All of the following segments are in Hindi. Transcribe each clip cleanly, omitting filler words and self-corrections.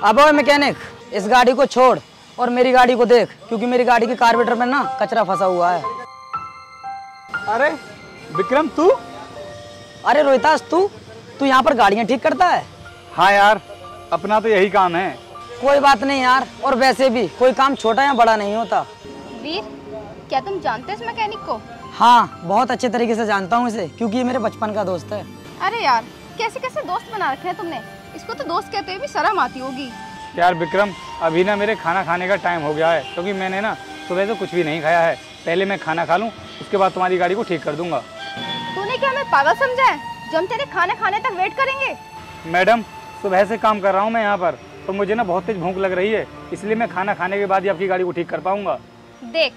अब ओए मैकेनिक, इस गाड़ी को छोड़ और मेरी गाड़ी को देख, क्योंकि मेरी गाड़ी के कार्बोरेटर में ना कचरा फंसा हुआ है। अरे विक्रम तू? अरे रोहितास, तू यहाँ पर गाड़ियाँ ठीक करता है? हाँ यार, अपना तो यही काम है। कोई बात नहीं यार, और वैसे भी कोई काम छोटा या बड़ा नहीं होता। वीर, क्या तुम जानते हो इस मैकेनिक को? हाँ, बहुत अच्छे तरीके से जानता हूँ इसे, क्योंकि ये मेरे बचपन का दोस्त है। अरे यार, कैसे कैसे दोस्त बना रखे हैं तुमने। इसको तो दोस्त कहते हुए भी शर्म आती होगी। यार विक्रम, अभी ना मेरे खाना खाने का टाइम हो गया है, क्योंकि मैंने ना सुबह से कुछ भी नहीं खाया है। पहले मैं खाना खा लूँ, उसके बाद तुम्हारी गाड़ी को ठीक कर दूंगा। तूने क्या हमें पागल समझा है जो हम तेरे खाना खाने तक वेट करेंगे? मैडम, सुबह से काम कर रहा हूँ मैं यहाँ पर, तो मुझे ना बहुत तेज भूख लग रही है, इसलिए मैं खाना खाने के बाद ही आपकी गाड़ी को ठीक कर पाऊंगा। देख,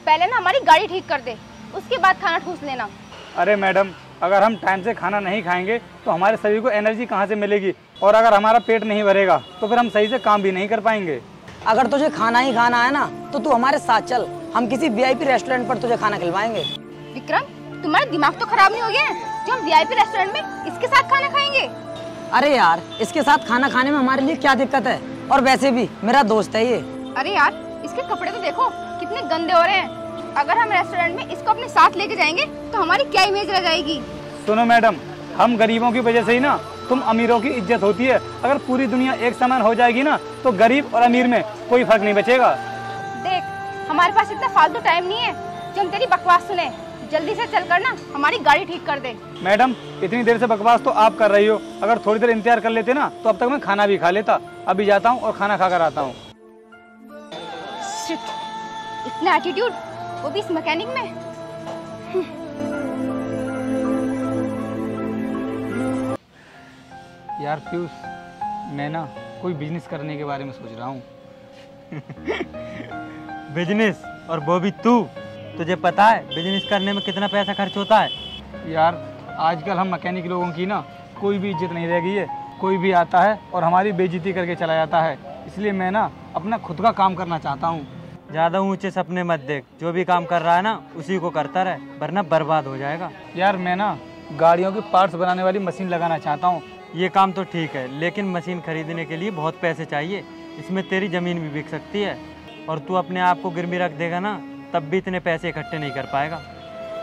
पहले ना हमारी गाड़ी ठीक कर दे, उसके बाद खाना ठूस लेना। अरे मैडम, अगर हम टाइम से खाना नहीं खाएंगे तो हमारे शरीर को एनर्जी कहाँ से मिलेगी, और अगर हमारा पेट नहीं भरेगा तो फिर हम सही से काम भी नहीं कर पाएंगे। अगर तुझे खाना ही खाना है ना, तो तू हमारे साथ चल, हम किसी वीआईपी रेस्टोरेंट पर तुझे खाना खिलवाएंगे। विक्रम, तुम्हारा दिमाग तो खराब नहीं हो गया है जो हम वीआईपी रेस्टोरेंट में इसके साथ खाना खाएंगे? अरे यार, इसके साथ खाना खाने में हमारे लिए क्या दिक्कत है, और वैसे भी मेरा दोस्त है ये। अरे यार, इसके कपड़े तो देखो कितने गंदे हो रहे हैं। अगर हम रेस्टोरेंट में इसको अपने साथ लेके जाएंगे तो हमारी क्या इमेज रह जाएगी। सुनो मैडम, हम गरीबों की वजह से ही ना तुम अमीरों की इज्जत होती है। अगर पूरी दुनिया एक समान हो जाएगी ना, तो गरीब और अमीर में कोई फर्क नहीं बचेगा। देख, हमारे पास इतना फालतू टाइम नहीं है जो हम तेरी बकवास सुने। जल्दी से चल कर ना हमारी गाड़ी ठीक कर दे। मैडम, इतनी देर से बकवास तो आप कर रही हो, अगर थोड़ी देर इंतजार कर लेते ना तो अब तक मैं खाना भी खा लेता। अभी जाता हूँ और खाना खा कर आता हूँ। इतना एटीट्यूड, वो भी इस मैकेनिक में। यार पीयूष, मैं ना कोई बिजनेस करने के बारे में सोच रहा हूँ। बिजनेस? और वो भी तू? तुझे पता है बिजनेस करने में कितना पैसा खर्च होता है? यार आजकल हम मैकेनिक लोगों की ना कोई भी इज्जत नहीं रह गई है। कोई भी आता है और हमारी बेइज्जती करके चला जाता है। इसलिए मैं ना अपना खुद का काम करना चाहता हूँ। ज़्यादा ऊंचे सपने मत देख, जो भी काम कर रहा है ना उसी को करता रहे, वरना बर्बाद हो जाएगा। यार मैं ना गाड़ियों के पार्ट्स बनाने वाली मशीन लगाना चाहता हूँ। ये काम तो ठीक है, लेकिन मशीन खरीदने के लिए बहुत पैसे चाहिए। इसमें तेरी ज़मीन भी बिक सकती है, और तू अपने आप को गिरवी रख देगा ना, तब भी इतने पैसे इकट्ठे नहीं कर पाएगा।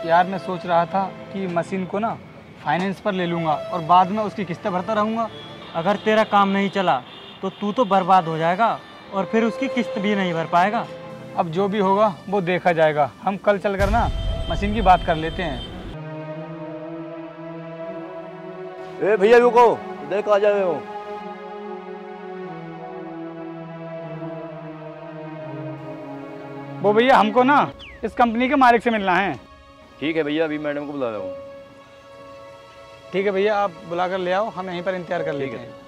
यार मैं सोच रहा था कि मशीन को ना फाइनेंस पर ले लूँगा और बाद में उसकी किस्तें भरता रहूँगा। अगर तेरा काम नहीं चला तो तू तो बर्बाद हो जाएगा, और फिर उसकी किस्त भी नहीं भर पाएगा। अब जो भी होगा वो देखा जाएगा। हम कल चलकर ना मशीन की बात कर लेते हैं। ए भैया रुको, देख आ जाए हो। वो भैया, हमको ना इस कंपनी के मालिक से मिलना है। ठीक है भैया, अभी मैडम को बुला रहा हूँ। ठीक है भैया, आप बुला कर ले आओ, हम यहीं पर इंतजार कर लेते हैं।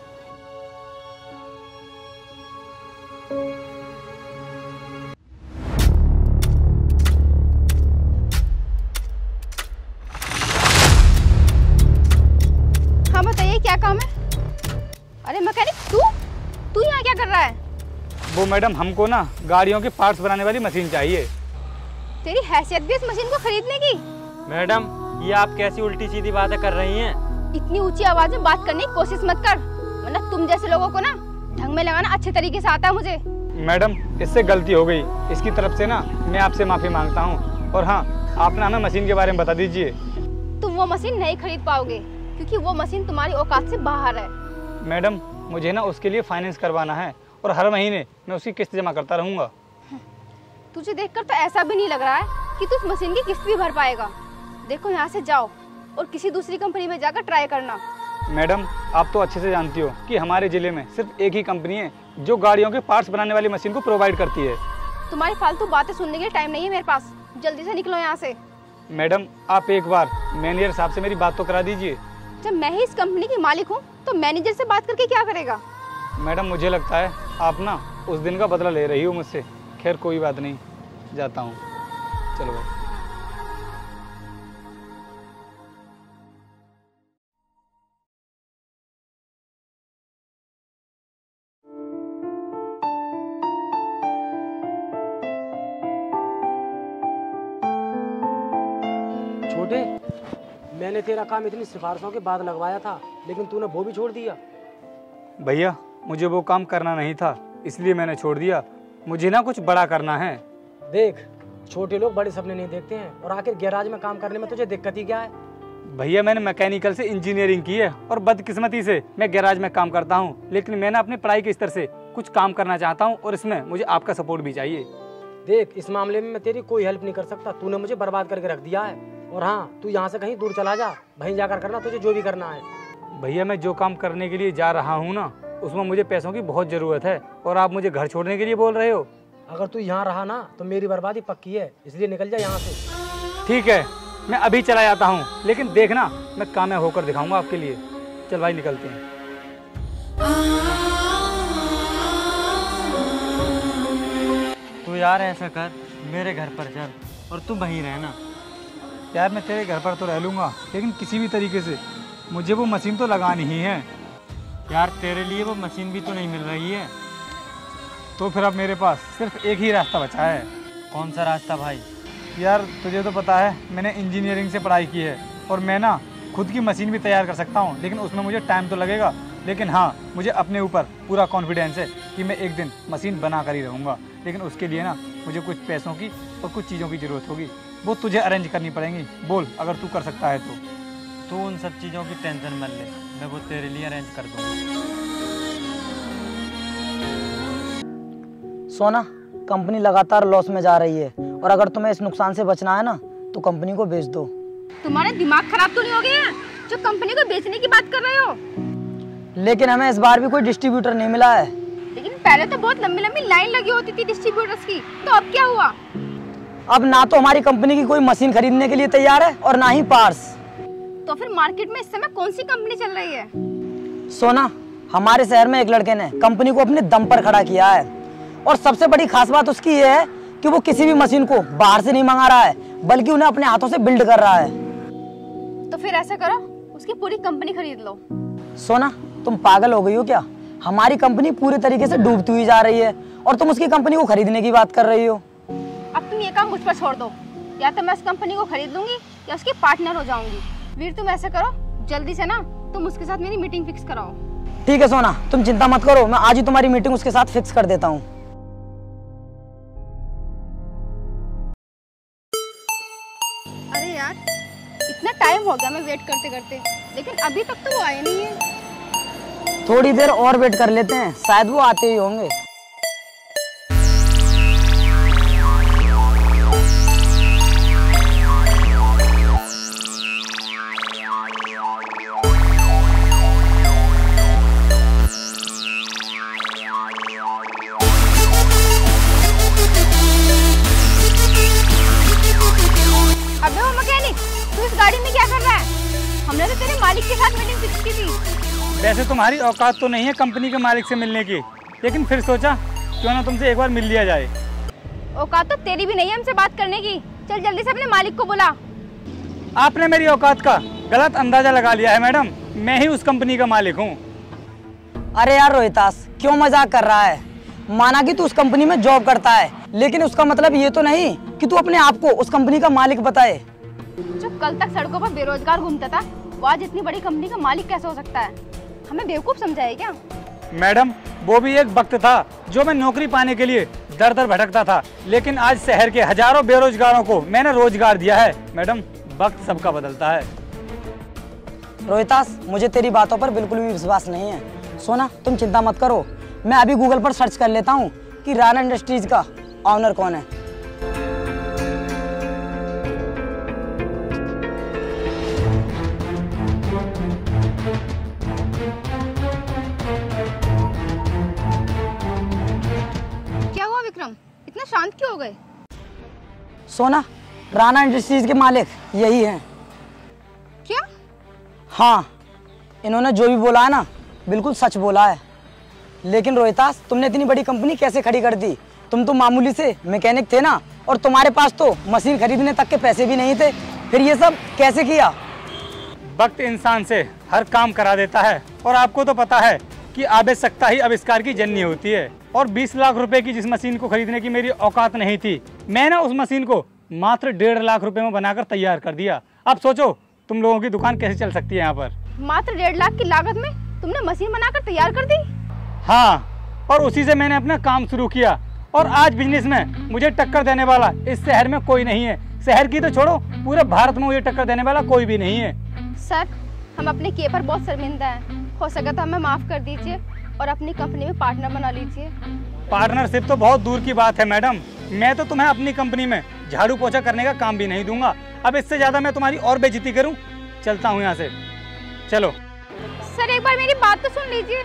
हाँ बताइए, क्या काम है? अरे मैकेनिक, तू यहाँ क्या कर रहा है? वो मैडम, हमको ना गाड़ियों के पार्ट्स बनाने वाली मशीन चाहिए। तेरी हैसियत भी इस मशीन को खरीदने की? मैडम, ये आप कैसी उल्टी सीधी बातें कर रही हैं? इतनी ऊंची आवाज में बात करने की कोशिश मत कर, वरना तुम जैसे लोगों को ना ढंग में लगाना अच्छे तरीके से आता है मुझे। मैडम, इससे गलती हो गई, इसकी तरफ से ना मैं आपसे माफी मांगता हूँ। और हाँ, आप ना हमें मशीन के बारे में बता दीजिए। तुम वो मशीन नहीं खरीद पाओगे, क्योंकि वो मशीन तुम्हारी औकात से बाहर है। मैडम, मुझे ना उसके लिए फाइनेंस करवाना है, और हर महीने मैं उसकी किस्त जमा करता रहूँगा। तुझे देखकर तो ऐसा भी नहीं लग रहा है कि तू उस मशीन की किस्त भी भर पाएगा। देखो, यहाँ से जाओ और किसी दूसरी कंपनी में जाकर ट्राई करना। मैडम, आप तो अच्छे से जानती हो कि हमारे जिले में सिर्फ एक ही कंपनी है जो गाड़ियों के पार्ट्स बनाने वाली मशीन को प्रोवाइड करती है। तुम्हारी फालतू बातें सुनने के लिए टाइम नहीं है मेरे पास, जल्दी से निकलो यहाँ से। मैडम, आप एक बार मैनेजर साहब से मेरी बात तो करा दीजिए। जब मैं ही इस कंपनी की मालिक हूँ तो मैनेजर से बात करके क्या करेगा? मैडम, मुझे लगता है आप ना उस दिन का बदला ले रही हो मुझसे। खैर कोई बात नहीं, जाता हूँ। चलो भाई। छोटे, मैंने तेरा काम इतनी सिफारिशों के बाद लगवाया था, लेकिन तूने वो भी छोड़ दिया। भैया, मुझे वो काम करना नहीं था, इसलिए मैंने छोड़ दिया। मुझे ना कुछ बड़ा करना है। देख, छोटे लोग बड़े सपने नहीं देखते हैं। और आखिर गैराज में काम करने में तुझे दिक्कत ही क्या है? भैया मैंने मैकेनिकल से इंजीनियरिंग की है और बदकिस्मती से मैं गैराज में काम करता हूँ, लेकिन मैं ना अपनी पढ़ाई के स्तर से कुछ काम करना चाहता हूँ और इसमें मुझे आपका सपोर्ट भी चाहिए। देख, इस मामले में मैं तेरी कोई हेल्प नहीं कर सकता। तूने मुझे बर्बाद करके रख दिया है। और हाँ, तू यहाँ से कहीं दूर चला जा, वहीं जाकर करना तुझे जो भी करना है। भैया मैं जो काम करने के लिए जा रहा हूँ ना, उसमें मुझे पैसों की बहुत ज़रूरत है और आप मुझे घर छोड़ने के लिए बोल रहे हो। अगर तू यहाँ रहा ना तो मेरी बर्बादी पक्की है, इसलिए निकल जा यहाँ से। ठीक है, मैं अभी चला जाता हूँ, लेकिन देखना मैं कामयाब होकर दिखाऊंगा आपके लिए। चल भाई निकलते हैं। तो यार ऐसा कर, मेरे घर पर चल और तू वहीं रहना। यार मैं तेरे घर पर तो रह लूँगा, लेकिन किसी भी तरीके से मुझे वो मशीन तो लगानी ही है। यार तेरे लिए वो मशीन भी तो नहीं मिल रही है। तो फिर अब मेरे पास सिर्फ एक ही रास्ता बचा है। कौन सा रास्ता भाई? यार तुझे तो पता है मैंने इंजीनियरिंग से पढ़ाई की है और मैं ना खुद की मशीन भी तैयार कर सकता हूँ, लेकिन उसमें मुझे टाइम तो लगेगा। लेकिन हाँ, मुझे अपने ऊपर पूरा कॉन्फिडेंस है कि मैं एक दिन मशीन बना कर ही रहूँगा। लेकिन उसके लिए ना मुझे कुछ पैसों की और कुछ चीज़ों की ज़रूरत होगी, वो तुझे अरेंज करनी पड़ेंगी। बोल अगर तू कर सकता है तो। तू उन सब चीज़ों की टेंशन मत ले, मैं वो तेरे लिए अरेंज कर दूँगा। सोना, कंपनी लगातार लॉस में जा रही है और अगर तुम्हें इस नुकसान से बचना है ना तो कंपनी को बेच दो। तुम्हारा दिमाग खराब तो नहीं हो गया जो कंपनी को बेचने की बात कर रहे हो? लेकिन हमें इस बार भी कोई डिस्ट्रीब्यूटर नहीं मिला है। लेकिन पहले तो बहुत लंबी लंबी लाइन लगी होती थी डिस्ट्रीब्यूटर्स की, तो अब क्या हुआ? अब ना तो हमारी कंपनी की कोई मशीन खरीदने के लिए तैयार है और ना ही पार्ट्स। तो फिर मार्केट में इस समय कौन सी कंपनी चल रही है? सोना, हमारे शहर में एक लड़के ने कंपनी को अपने दम पर खड़ा किया है और सबसे बड़ी खास बात उसकी ये है कि वो किसी भी मशीन को बाहर से नहीं मंगा रहा है, बल्कि उन्हें अपने हाथों से बिल्ड कर रहा है। तो फिर ऐसा करो, उसकी पूरी कंपनी खरीद लो। सोना, तुम पागल हो गई हो क्या? हमारी कंपनी पूरे तरीके से डूबती हुई जा रही है और तुम उसकी कंपनी को खरीदने की बात कर रही हो। अब तुम ये काम मुझ पर छोड़ दो, या तो मैं उस कंपनी को खरीद लूंगी या उसकी पार्टनर हो जाऊंगी। वीर तुम ऐसा करो, जल्दी से ना तुम उसके साथ मेरी मीटिंग फिक्स कराओ। ठीक है सोना, तुम चिंता मत करो, मैं आज ही तुम्हारी मीटिंग उसके साथ फिक्स कर देता हूँ। अरे यार, इतना टाइम हो गया मैं वेट करते करते, लेकिन अभी तक तो वो आए नहीं है। थोड़ी देर और वेट कर लेते हैं, शायद वो आते ही होंगे। अबे वो मैकेनिक, तू इस गाड़ी में क्या कर रहा है? हमने तो तेरे मालिक के साथ मीटिंग फिक्स की थी। वैसे तुम्हारी औकात तो नहीं है कंपनी के मालिक से मिलने की, लेकिन फिर सोचा क्यों ना तुमसे एक बार मिल लिया जाए। औकात तो तेरी भी नहीं है हमसे बात करने की। चल जल्दी से अपने मालिक को बुला। आपने मेरी औकात का गलत अंदाजा लगा लिया है मैडम, मैं ही उस कंपनी का मालिक हूँ। अरे यार रोहितास, क्यों मजाक कर रहा है? माना कि तू उस कंपनी में जॉब करता है, लेकिन उसका मतलब ये तो नहीं कि तू अपने आप को उस कंपनी का मालिक बताए। जो कल तक सड़कों पर बेरोजगार घूमता था, वो आज इतनी बड़ी कंपनी का मालिक कैसे हो सकता है? हमें बेवकूफ समझाए क्या? मैडम, वो भी एक वक्त था जो मैं नौकरी पाने के लिए दर दर भटकता था, लेकिन आज शहर के हजारों बेरोजगारों को मैंने रोजगार दिया है। मैडम, वक्त सबका बदलता है। रोहितास, मुझे तेरी बातों पर बिल्कुल भी विश्वास नहीं है। सोना, तुम चिंता मत करो, मैं अभी गूगल पर सर्च कर लेता हूँ कि राणा इंडस्ट्रीज का ऑनर कौन है। क्या हुआ विक्रम, इतना शांत क्यों हो गए? सोना, राणा इंडस्ट्रीज के मालिक यही हैं। क्या? हाँ, इन्होंने जो भी बोला है ना, बिल्कुल सच बोला है। लेकिन रोहितास, तुमने इतनी बड़ी कंपनी कैसे खड़ी कर दी? तुम तो मामूली से मैकेनिक थे ना, और तुम्हारे पास तो मशीन खरीदने तक के पैसे भी नहीं थे, फिर ये सब कैसे किया? वक्त इंसान से हर काम करा देता है, और आपको तो पता है कि आवश्यकता ही आविष्कार की जननी होती है। और 20 लाख रुपए की जिस मशीन को खरीदने की मेरी औकात नहीं थी, मैंने उस मशीन को मात्र 1.5 लाख रुपए में बनाकर तैयार कर दिया। अब सोचो तुम लोगों की दुकान कैसे चल सकती है यहाँ पर। मात्र 1.5 लाख की लागत में तुमने मशीन बनाकर तैयार कर दी? हाँ, और उसी से मैंने अपना काम शुरू किया और आज बिजनेस में मुझे टक्कर देने वाला इस शहर में कोई नहीं है। शहर की तो छोड़ो, पूरे भारत में मुझे टक्कर देने वाला कोई भी नहीं है। सर, हम अपने किए पर बहुत शर्मिंदा हैं। हो सके तो हमें माफ़ कर दीजिए और अपनी कंपनी में पार्टनर बना लीजिए। पार्टनरशिप तो बहुत दूर की बात है मैडम। मैं तो तुम्हें अपनी कंपनी में झाड़ू पोछा करने का काम भी नहीं दूंगा। अब इससे ज़्यादा मैं तुम्हारी और बेइज्जती करूं? चलता हूं यहाँ से। चलो। सर, एक बार मेरी बात तो सुन लीजिए।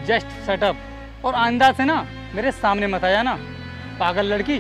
जस्ट शट अप और आइंदा से ना मेरे सामने मत आया ना, पागल लड़की।